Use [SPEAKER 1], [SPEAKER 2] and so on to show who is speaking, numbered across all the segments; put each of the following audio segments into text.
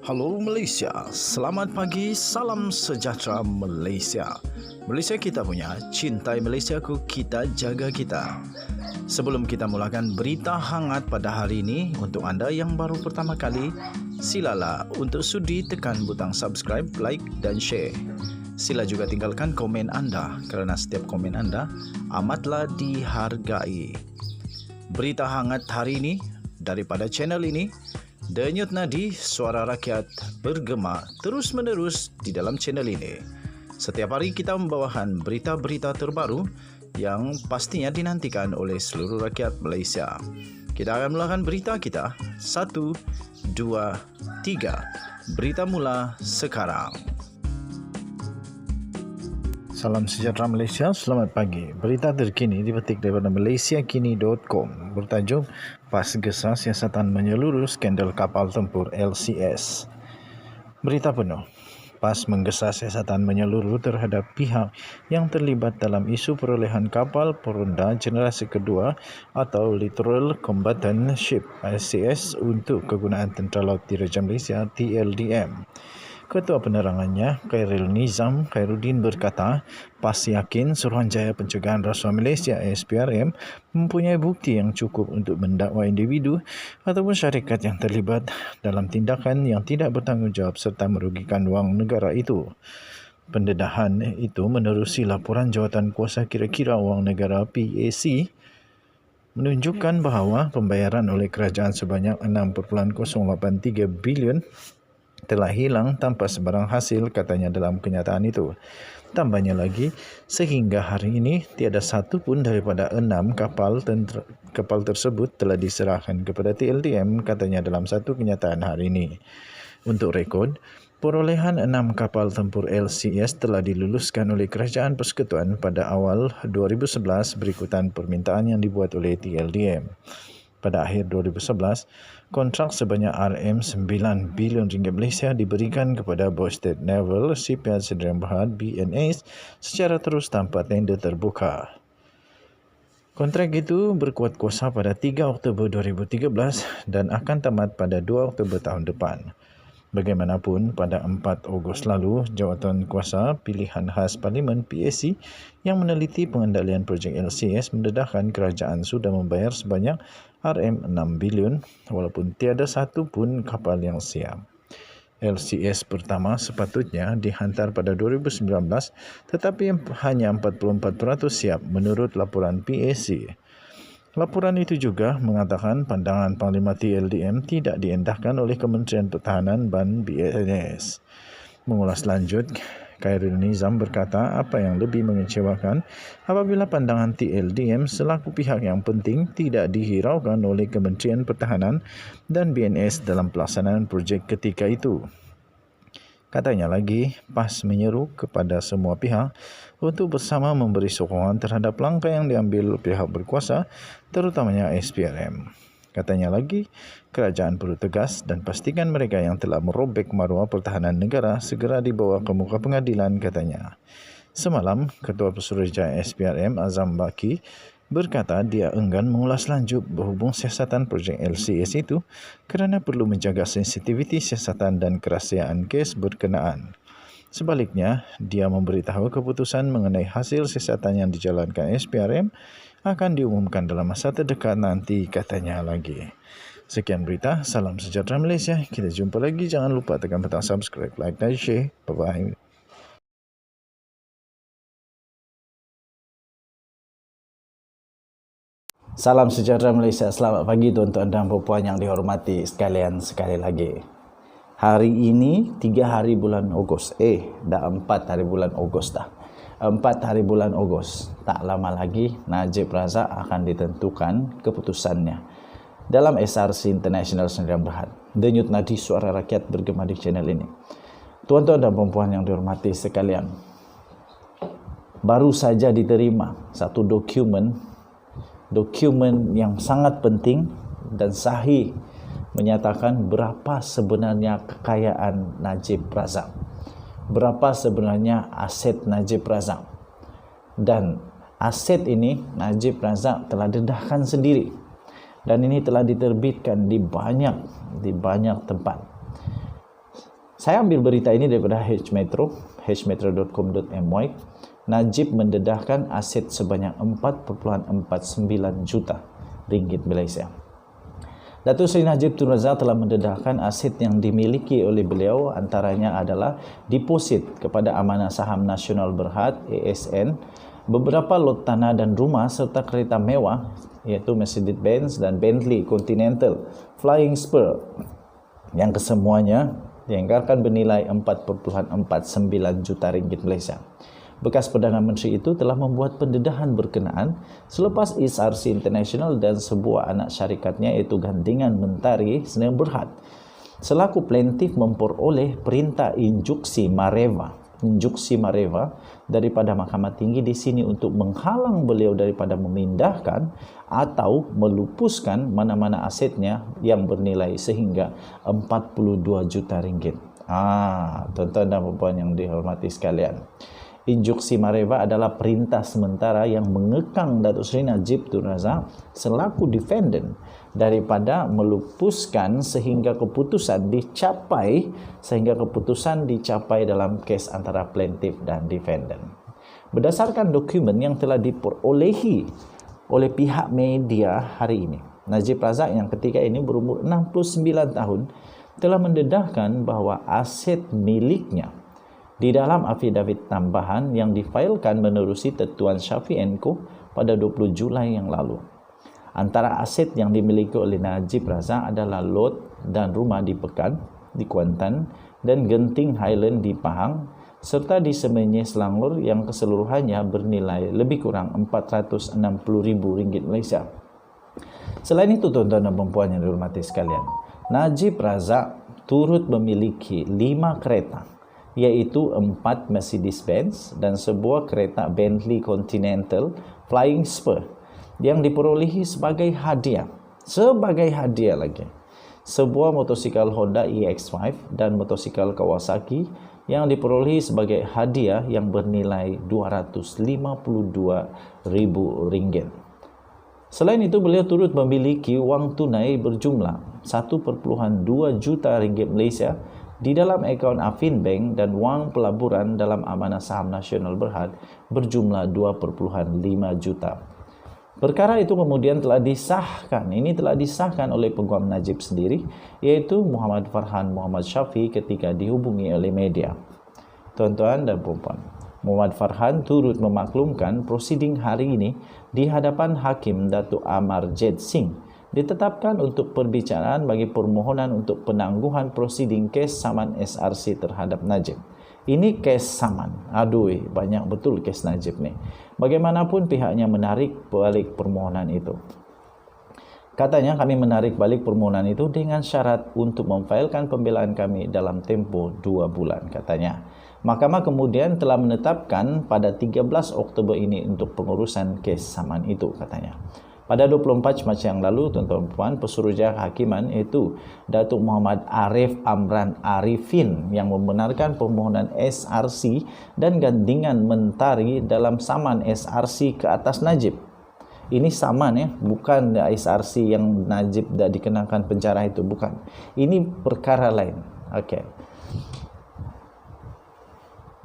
[SPEAKER 1] Halo Malaysia, selamat pagi, salam sejahtera Malaysia. Malaysia kita punya, cintai Malaysiaku, kita jaga kita. Sebelum kita mulakan berita hangat pada hari ini, untuk anda yang baru pertama kali, silalah untuk sudi tekan butang subscribe, like dan share. Sila juga tinggalkan komen anda kerana setiap komen anda amatlah dihargai. Berita hangat hari ini daripada channel ini, Denyut nadi suara rakyat bergema terus-menerus di dalam channel ini. Setiap hari kita membawakan berita-berita terbaru yang pastinya dinantikan oleh seluruh rakyat Malaysia. Kita akan mulakan berita kita. 1, 2, 3. Berita mula sekarang. Salam sejahtera Malaysia, selamat pagi. Berita terkini dipetik daripada malaysiakini.com bertajuk PAS Gesar Siasatan Menyeluruh Skandal Kapal Tempur LCS. Berita penuh. PAS menggesar siasatan menyeluruh terhadap pihak yang terlibat dalam isu perolehan kapal peronda generasi kedua atau Littoral Combatant Ship LCS untuk kegunaan Tentera Laut Diraja Malaysia TLDM. Ketua Penerangannya, Khairul Nizam Khairuddin berkata, PAS yakin Suruhanjaya Pencegahan Rasuah Malaysia SPRM mempunyai bukti yang cukup untuk mendakwa individu ataupun syarikat yang terlibat dalam tindakan yang tidak bertanggungjawab serta merugikan wang negara itu. Pendedahan itu menerusi laporan jawatan kuasa kira-kira wang negara PAC menunjukkan bahawa pembayaran oleh kerajaan sebanyak 6.083 bilion telah hilang tanpa sebarang hasil, katanya dalam kenyataan itu. Tambahnya lagi, sehingga hari ini tiada satu pun daripada 6 kapal tersebut telah diserahkan kepada TLDM, katanya dalam satu kenyataan hari ini. Untuk rekod, perolehan 6 kapal tempur LCS telah diluluskan oleh Kerajaan Persekutuan pada awal 2011 berikutan permintaan yang dibuat oleh TLDM. Pada akhir 2011, kontrak sebanyak RM9 bilion ringgit Malaysia diberikan kepada Borsted Naval Shipyard Sdn Bhd BNS secara terus tanpa tender terbuka. Kontrak itu berkuat kuasa pada 3 Oktober 2013 dan akan tamat pada 2 Oktober tahun depan. Bagaimanapun, pada 4 Ogos lalu, Jawatan Kuasa Pilihan Khas Parlimen PAC yang meneliti pengendalian projek LCS mendedahkan kerajaan sudah membayar sebanyak RM6 bilion walaupun tiada satu pun kapal yang siap. LCS pertama sepatutnya dihantar pada 2019 tetapi hanya 44% siap menurut laporan PAC. Laporan itu juga mengatakan pandangan Panglima TLDM tidak diendahkan oleh Kementerian Pertahanan dan BNS. Mengulas lanjut, Khairul Nizam berkata apa yang lebih mengecewakan apabila pandangan TLDM selaku pihak yang penting tidak dihiraukan oleh Kementerian Pertahanan dan BNS dalam pelaksanaan projek ketika itu. Katanya lagi, PAS menyeru kepada semua pihak untuk bersama memberi sokongan terhadap langkah yang diambil pihak berkuasa, terutamanya SPRM. Katanya lagi, kerajaan perlu tegas dan pastikan mereka yang telah merobek maruah pertahanan negara segera dibawa ke muka pengadilan, katanya. Semalam, Ketua Pesuruhjaya SPRM Azam Baki berkata dia enggan mengulas lanjut berhubung siasatan projek LCS itu kerana perlu menjaga sensitiviti siasatan dan kerahsiaan kes berkenaan. Sebaliknya, dia memberitahu keputusan mengenai hasil siasatan yang dijalankan SPRM akan diumumkan dalam masa terdekat nanti, katanya lagi. Sekian berita, salam sejahtera Malaysia. Kita jumpa lagi, jangan lupa tekan butang subscribe, like dan share. Bye-bye.
[SPEAKER 2] Salam sejahtera Malaysia, selamat pagi tuan-tuan dan puan yang dihormati sekalian sekali lagi. Hari ini 3 hari bulan Ogos, dah 4 hari bulan Ogos dah. 4 hari bulan Ogos, tak lama lagi Najib Razak akan ditentukan keputusannya dalam SRC International Sdn Bhd. Denyut nadi suara rakyat bergema di channel ini. Tuan-tuan dan puan yang dihormati sekalian, baru saja diterima satu dokumen yang sangat penting dan sahih menyatakan berapa sebenarnya kekayaan Najib Razak, berapa sebenarnya aset Najib Razak, dan aset ini Najib Razak telah dedahkan sendiri dan ini telah diterbitkan di banyak tempat. Saya ambil berita ini daripada hmetro.com.my. Najib mendedahkan aset sebanyak 4,49 juta ringgit Malaysia. Datuk Seri Najib Tun Razak telah mendedahkan aset yang dimiliki oleh beliau, antaranya adalah deposit kepada Amanah Saham Nasional Berhad ASN, beberapa lot tanah dan rumah serta kereta mewah iaitu Mercedes-Benz dan Bentley Continental Flying Spur yang kesemuanya dianggarkan bernilai 4,49 juta ringgit Malaysia. Bekas Perdana Menteri itu telah membuat pendedahan berkenaan selepas SRC International dan sebuah anak syarikatnya iaitu Gandingan Mentari Sdn Berhad selaku plaintiff memperoleh perintah injuksi mareva daripada Mahkamah Tinggi di sini untuk menghalang beliau daripada memindahkan atau melupuskan mana-mana asetnya yang bernilai sehingga 42 juta ringgit. Tuan-tuan dan puan yang dihormati sekalian, injuksi mareva adalah perintah sementara yang mengekang Datuk Seri Najib Tun Razak selaku defendant daripada melupuskan sehingga keputusan dicapai dalam kes antara plaintiff dan defendant. Berdasarkan dokumen yang telah diperolehi oleh pihak media hari ini, Najib Razak yang ketika ini berumur 69 tahun telah mendedahkan bahawa aset miliknya di dalam afidavit tambahan yang difailkan menerusi Tetuan Syafiq & Co pada 20 Julai yang lalu. Antara aset yang dimiliki oleh Najib Razak adalah lot dan rumah di Pekan, di Kuantan dan Genting Highland di Pahang serta di Semenyih Selangor yang keseluruhannya bernilai lebih kurang RM460,000 Malaysia. Selain itu, tuan-tuan dan puan yang dihormati sekalian, Najib Razak turut memiliki 5 kereta, iaitu 4 Mercedes-Benz dan sebuah kereta Bentley Continental Flying Spur yang diperolehi sebagai hadiah. Sebuah motosikal Honda EX5 dan motosikal Kawasaki yang diperolehi sebagai hadiah yang bernilai RM252,000. Selain itu, beliau turut memiliki wang tunai berjumlah 1,2 juta ringgit Malaysia di dalam akaun Afin Bank dan wang pelaburan dalam Amanah Saham Nasional Berhad berjumlah 2,5 juta. Perkara itu kemudian telah disahkan. Ini telah disahkan oleh Peguam Najib sendiri, iaitu Muhammad Farhan Muhammad Syafi ketika dihubungi oleh media. Tuan-tuan dan puan, Muhammad Farhan turut memaklumkan prosiding hari ini di hadapan Hakim Datuk Amar Jed Singh ditetapkan untuk perbicaraan bagi permohonan untuk penangguhan prosiding kes saman SRC terhadap Najib. Ini kes saman. Banyak betul kes Najib ni. Bagaimanapun pihaknya menarik balik permohonan itu. Katanya, kami menarik balik permohonan itu dengan syarat untuk memfailkan pembelaan kami dalam tempoh 2 bulan, katanya. Mahkamah kemudian telah menetapkan pada 13 Oktober ini untuk pengurusan kes saman itu, katanya. Pada 24 Mac yang lalu, tuan-tuan puan, Pesuruhjaya Hakiman iaitu Datuk Muhammad Arif Amran Arifin yang membenarkan permohonan SRC dan Gandingan Mentari dalam saman SRC ke atas Najib. Ini saman bukan SRC yang Najib dah dikenakan penjara itu, bukan. Ini perkara lain.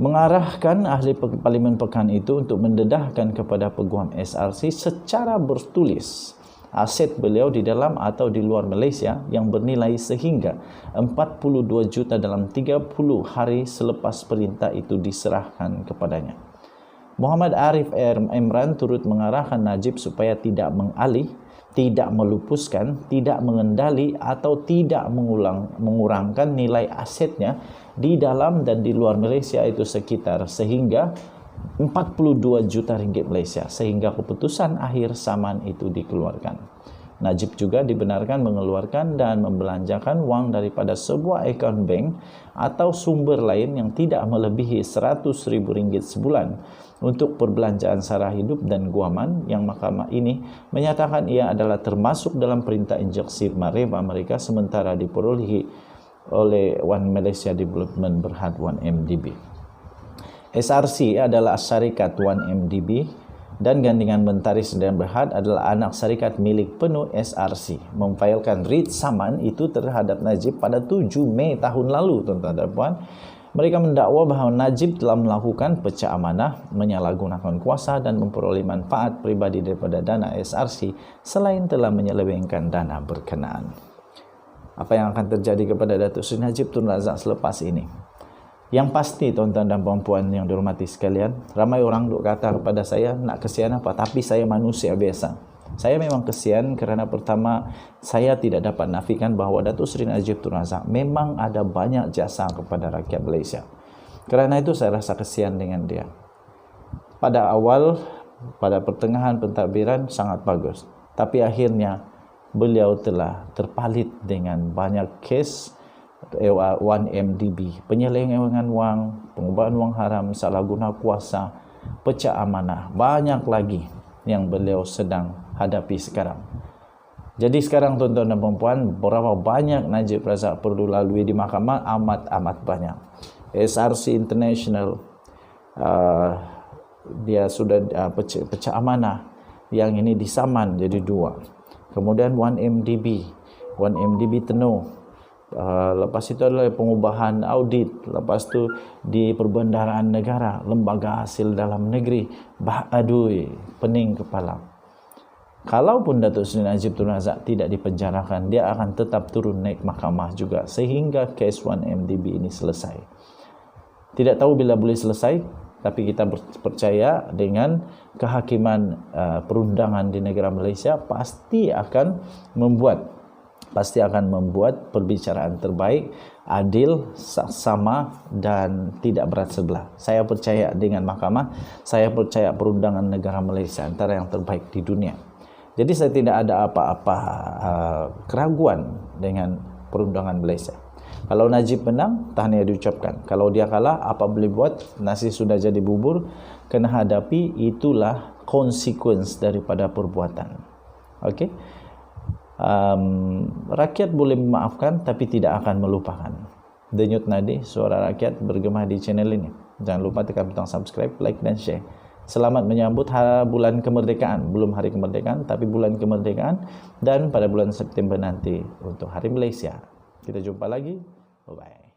[SPEAKER 2] Mengarahkan ahli Parlimen Pekan itu untuk mendedahkan kepada Peguam SRC secara bertulis aset beliau di dalam atau di luar Malaysia yang bernilai sehingga 42 juta dalam 30 hari selepas perintah itu diserahkan kepadanya. Muhammad Arif Imran turut mengarahkan Najib supaya tidak mengalih, tidak melupuskan, tidak mengendali atau tidak mengurangkan nilai asetnya di dalam dan di luar Malaysia itu sekitar sehingga 42 juta ringgit Malaysia sehingga keputusan akhir saman itu dikeluarkan. Najib juga dibenarkan mengeluarkan dan membelanjakan wang daripada sebuah akaun bank atau sumber lain yang tidak melebihi RM100,000 sebulan untuk perbelanjaan sara hidup dan guaman yang mahkamah ini menyatakan ia adalah termasuk dalam perintah injeksi mareva mereka sementara diperolehi oleh One Malaysia Development Berhad 1MDB. SRC adalah syarikat 1MDB dan Gandingan Mentari Sdn Berhad adalah anak syarikat milik penuh SRC. Memfailkan writ saman itu terhadap Najib pada 7 Mei tahun lalu, tuan-tuan dan puan. Mereka mendakwa bahawa Najib telah melakukan pecah amanah, menyalahgunakan kuasa dan memperoleh manfaat pribadi daripada dana SRC selain telah menyelewengkan dana berkenaan. Apa yang akan terjadi kepada Datuk Seri Najib Tun Razak selepas ini? Yang pasti, tuan-tuan dan puan-puan yang dihormati sekalian, ramai orang duk kata kepada saya, nak kesian apa? Tapi saya manusia biasa. Saya memang kesian kerana pertama, saya tidak dapat nafikan bahawa Datuk Seri Najib Tun Razak memang ada banyak jasa kepada rakyat Malaysia. Kerana itu saya rasa kesian dengan dia. Pada awal, pada pertengahan pentadbiran sangat bagus. Tapi akhirnya beliau telah terpalit dengan banyak kes 1MDB, penyelewengan wang, pengubahan wang haram, salah guna kuasa, pecah amanah, banyak lagi yang beliau sedang hadapi sekarang. Jadi sekarang, tuan-tuan dan puan-puan, berapa banyak Najib Razak perlu lalui di mahkamah? Amat banyak. SRC International, dia sudah pecah amanah, yang ini disaman jadi 2. Kemudian 1MDB Tenuh. Lepas itu adalah pengubahan audit, lepas tu di perbendaharaan negara, lembaga hasil dalam negeri. Adui, pening kepala. Kalaupun Datuk Seri Najib Tun Razak tidak dipenjarakan, dia akan tetap turun naik mahkamah juga sehingga kes 1MDB ini selesai. Tidak tahu bila boleh selesai, tapi kita percaya dengan kehakiman perundangan di negara Malaysia pasti akan membuat perbicaraan terbaik, adil, sama dan tidak berat sebelah. Saya percaya dengan mahkamah, saya percaya perundangan negara Malaysia antara yang terbaik di dunia. Jadi saya tidak ada apa-apa keraguan dengan perundangan Malaysia. Kalau Najib menang, tahniah diucapkan. Kalau dia kalah, apa boleh buat? Nasi sudah jadi bubur, kena hadapi, itulah konsekuensi daripada perbuatan. Okey? Rakyat boleh memaafkan tapi tidak akan melupakan. Denyut nadi suara rakyat bergema di channel ini. Jangan lupa tekan butang subscribe, like dan share. Selamat menyambut bulan kemerdekaan. Belum hari kemerdekaan tapi bulan kemerdekaan, dan pada bulan September nanti untuk Hari Malaysia. Kita jumpa lagi. Bye bye.